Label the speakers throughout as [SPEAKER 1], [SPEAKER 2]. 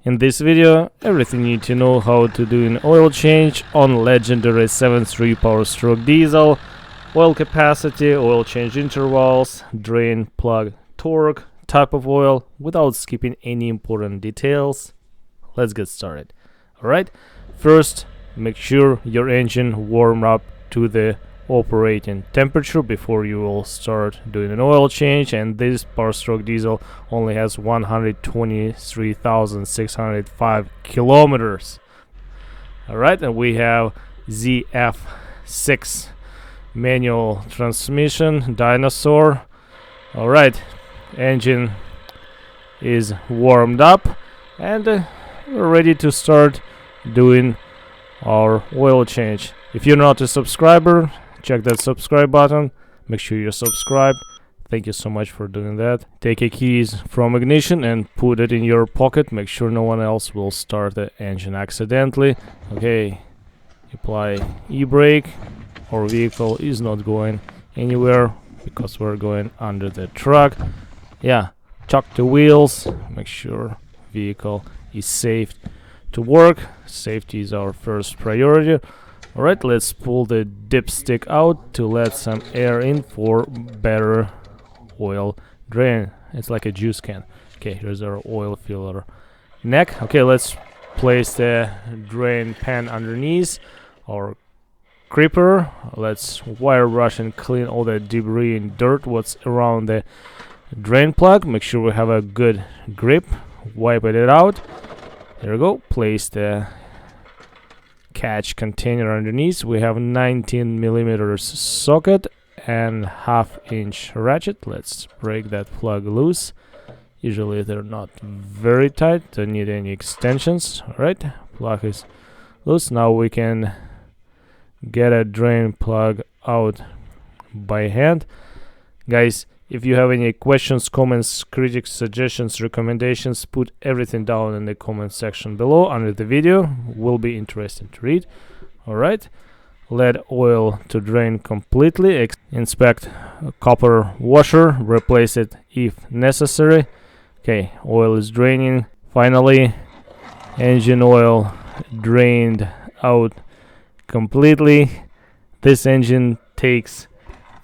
[SPEAKER 1] In this video, everything you need to know how to do an oil change on legendary 7.3 Powerstroke Diesel, oil capacity, oil change intervals, drain, plug, torque, type of oil, without skipping any important details. Let's get started. Alright, first make sure your engine warm up to the operating temperature before you will start doing an oil change, and this Powerstroke Diesel only has 123,605 kilometers. Alright, and we have ZF6 manual transmission dinosaur. Alright, engine is warmed up and we're ready to start doing our oil change. If you're not a subscriber, check that subscribe button, make sure you're subscribed. Thank you so much for doing that. Take your keys from ignition and put it in your pocket. Make sure no one else will start the engine accidentally. Okay, apply e-brake. Our vehicle is not going anywhere because we're going under the truck. Yeah, chuck the wheels, make sure vehicle is safe to work. Safety is our first priority. Alright, let's pull the dipstick out to let some air in for better oil drain. It's like a juice can. Okay, here's our oil filler neck. Okay, let's place the drain pan underneath our creeper. Let's wire brush and clean all the debris and dirt what's around the drain plug. Make sure we have a good grip. Wipe it out. There we go. Place the catch container underneath. We have 19 millimeters socket and 1/2 inch ratchet. Let's break that plug loose. Usually they're not very tight, don't need any extensions. Alright, plug is loose. Now we can get a drain plug out by hand. Guys, if you have any questions, comments, critiques, suggestions, recommendations, put everything down in the comment section below under the video. Will be interesting to read. Alright, let oil to drain completely. Inspect a copper washer, replace it if necessary. Okay, oil is draining. Finally, engine oil drained out completely. This engine takes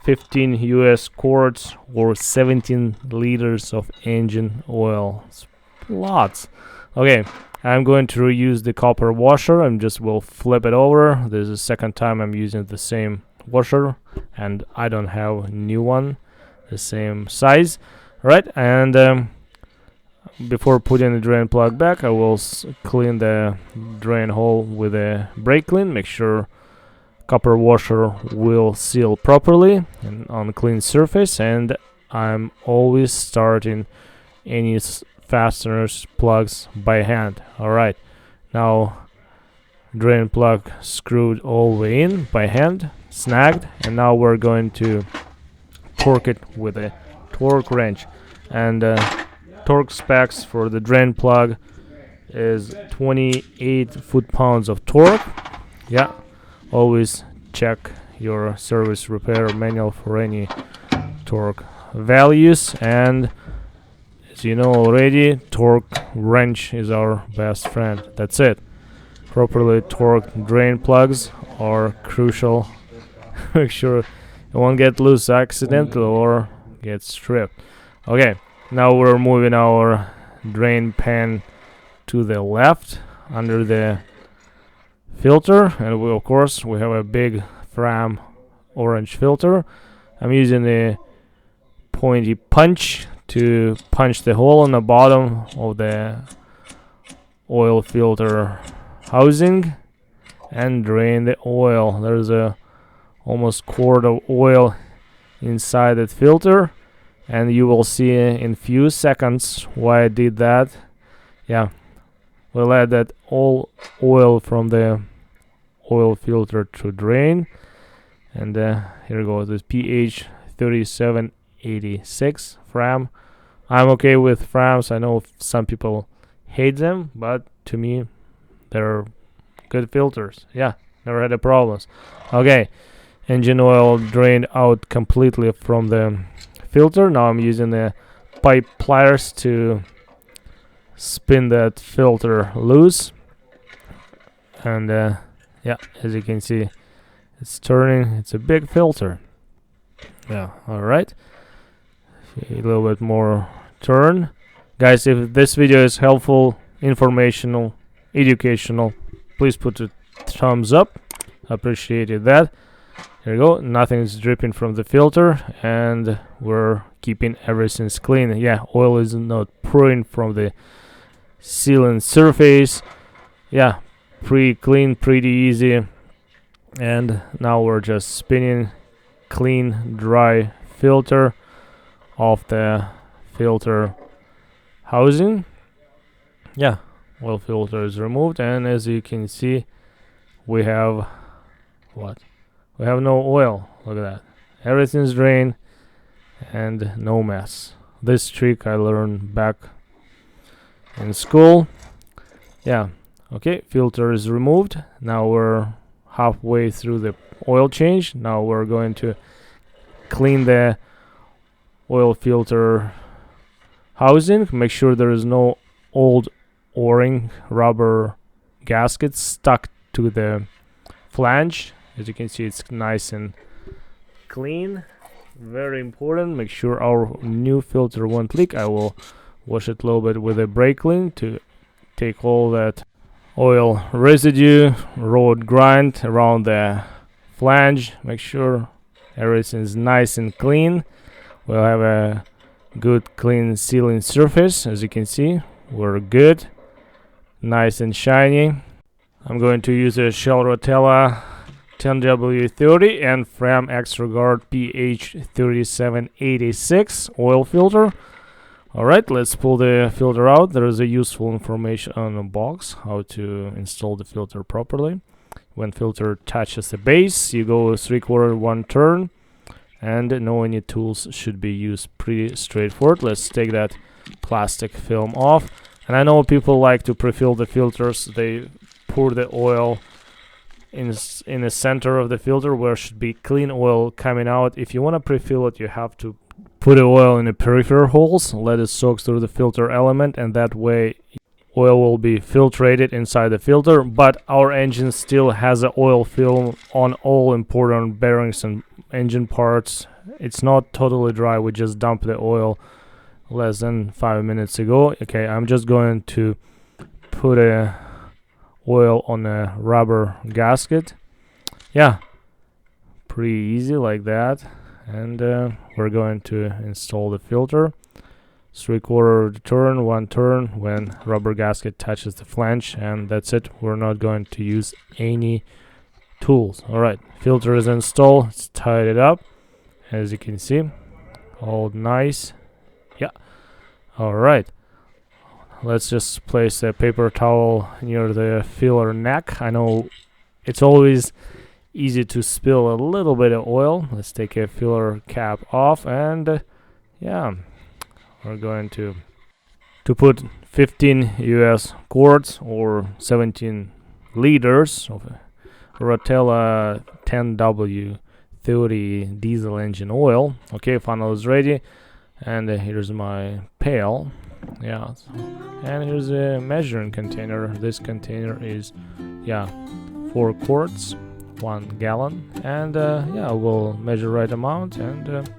[SPEAKER 1] 15 US quarts or 17 liters of engine oil. It's lots. Okay, I'm going to reuse the copper washer and just will flip it over. This is the second time I'm using the same washer and I don't have a new one the same size. Right, and before putting the drain plug back, I will clean the drain hole with a brake clean. Make sure copper washer will seal properly and on a clean surface, and I'm always starting any fasteners plugs by hand. Alright, now drain plug screwed all the way in by hand, snagged, and now we're going to torque it with a torque wrench. And torque specs for the drain plug is 28 foot-pounds of torque. Yeah, always check your service repair manual for any torque values, and as you know already, torque wrench is our best friend. That's it. Properly torqued drain plugs are crucial. Make sure it won't get loose accidentally or get stripped. Okay, now we're moving our drain pan to the left under the filter, and of course we have a big Fram orange filter. I'm using a pointy punch to punch the hole in the bottom of the oil filter housing and drain the oil. There's a almost quart of oil inside that filter, and you will see in few seconds why I did that. Yeah, we'll add that all oil from the oil filter to drain, and here goes this pH 3786 Fram. I'm okay with Frams. I know some people hate them, but to me they're good filters. Yeah, never had a problems. Okay, engine oil drained out completely from the filter. Now I'm using the pipe pliers to spin that filter loose, and yeah, as you can see, it's turning. It's a big filter. Yeah, all right. A little bit more turn. Guys, if this video is helpful, informational, educational, please put a thumbs up. Appreciated that. There you go. Nothing's dripping from the filter, and we're keeping everything clean. Yeah, oil is not pouring from the sealant surface. Yeah, pretty clean, pretty easy. And now we're just spinning clean, dry filter off the filter housing. Yeah, oil filter is removed, and as you can see, we have what? We have no oil. Look at that. Everything's drained and no mess. This trick I learned back in school. Yeah. Okay, filter is removed. Now we're halfway through the oil change. Now we're going to clean the oil filter housing. Make sure there is no old o-ring rubber gaskets stuck to the flange. As you can see, it's nice and clean. Very important. Make sure our new filter won't leak. I will wash it a little bit with a brake clean to take all that oil residue, road grind around the flange. Make sure everything is nice and clean. We'll have a good clean sealing surface. As you can see, we're good, nice and shiny. I'm going to use a Shell Rotella 10W30 and Fram Extra-Guard PH3786 oil filter. Alright, let's pull the filter out. There is a useful information on the box how to install the filter properly. When filter touches the base, you go 3/4 1 turn, and no any tools should be used. Pretty straightforward. Let's take that plastic film off. And I know people like to pre-fill the filters. They pour the oil in the center of the filter where should be clean oil coming out. If you want to pre-fill it, you have to put the oil in the peripheral holes, let it soak through the filter element, and that way oil will be filtrated inside the filter. But our engine still has an oil film on all important bearings and engine parts. It's not totally dry. We just dumped the oil less than 5 minutes ago. Okay, I'm just going to put a oil on a rubber gasket. Yeah, pretty easy like that. And we're going to install the filter. 3/4 turn, 1 turn when rubber gasket touches the flange, and that's it. We're not going to use any tools. Alright, filter is installed. Let's tie it up. As you can see, all nice. Yeah. Alright. Let's just place a paper towel near the filler neck. I know it's always easy to spill a little bit of oil. Let's take a filler cap off, and yeah, we're going to put 15 US quarts or 17 liters of Rotella 10W30 diesel engine oil. Okay, funnel is ready, and here's my pail. Yeah, and here's a measuring container. This container is 4 quarts, 1 gallon, and yeah, we'll measure right amount and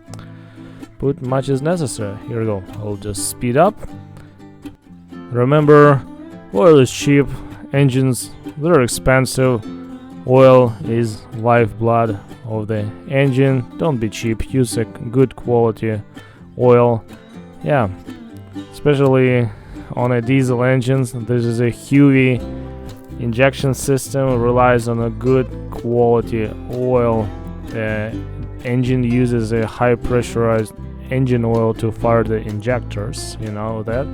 [SPEAKER 1] put much as necessary. Here we go. I'll just speed up. Remember, oil is cheap, engines they're expensive. Oil is lifeblood of the engine. Don't be cheap. Use a good quality oil. Yeah, especially on a diesel engines. This is a heavy injection system, relies on a good quality oil. The engine uses a high pressurized engine oil to fire the injectors, you know that.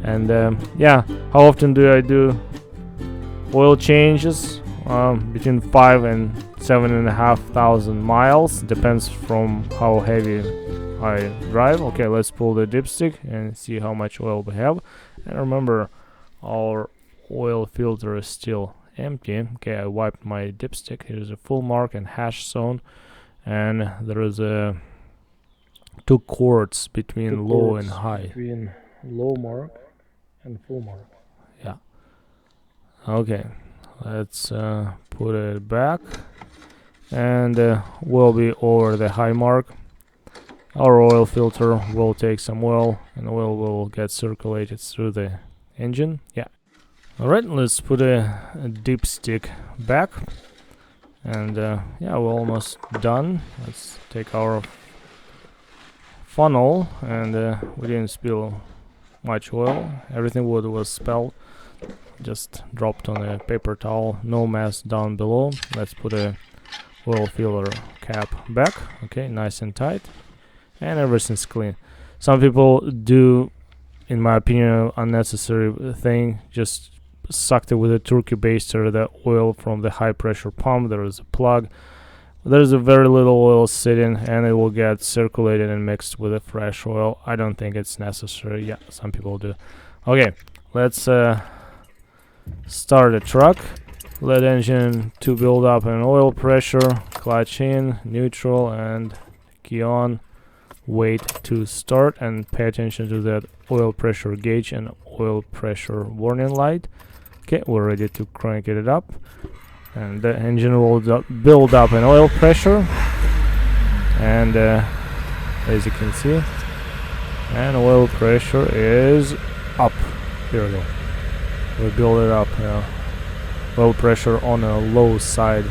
[SPEAKER 1] And yeah, how often do I do oil changes? Between 5 and 7,500 miles, depends from how heavy I drive. Okay, let's pull the dipstick and see how much oil we have. And remember, our oil filter is still empty. Okay, I wiped my dipstick. Here's a full mark and hash zone, and there is a 2 quarts between low and high. Between low mark and full mark. Yeah. Okay, let's put it back, and we'll be over the high mark. Our oil filter will take some oil, and oil will get circulated through the engine. Yeah. Alright, let's put a dipstick back, and yeah, we're almost done. Let's take our funnel, and we didn't spill much oil. Everything was spilled, just dropped on a paper towel, no mess down below. Let's put a oil filler cap back. Okay, nice and tight, and everything's clean. Some people do, in my opinion, unnecessary thing, just sucked it with a turkey baster, the oil from the high pressure pump. There is a plug, there's a very little oil sitting, and it will get circulated and mixed with the fresh oil. I don't think it's necessary. Yeah, some people do. Okay, let's start the truck. Let engine to build up an oil pressure, clutch in, neutral, and key on. Wait to start, and pay attention to that oil pressure gauge and oil pressure warning light. Okay, we're ready to crank it up, and the engine will build up an oil pressure, and as you can see, and oil pressure is up. Here we go. We build it up. Oil pressure on a low side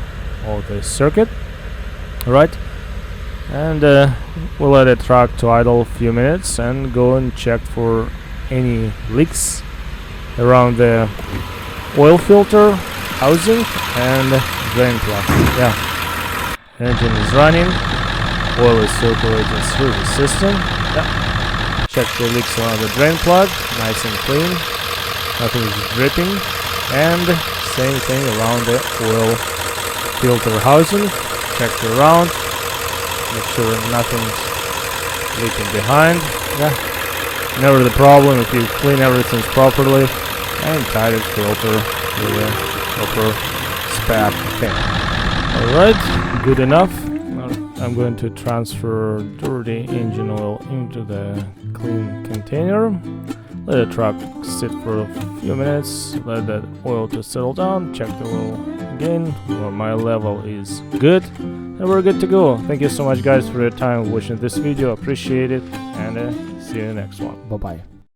[SPEAKER 1] of the circuit. Right. And we'll let the truck to idle a few minutes and go and check for any leaks around the oil filter housing and drain plug. Yeah, engine is running, oil is circulating through the system. Yeah. Check the leaks around the drain plug, nice and clean, nothing is dripping, and same thing around the oil filter housing. Check it around. Make sure nothing's leaking behind. Yeah, never the problem if you clean everything properly and tight the filter with a proper spat. Okay. Alright, good enough. Now I'm going to transfer dirty engine oil into the clean container. Let the truck sit for a few minutes. Let that oil to settle down. Check the oil again. Well, my level is good. And we're good to go. Thank you so much, guys, for your time watching this video. Appreciate it, and see you in the next one. Bye bye.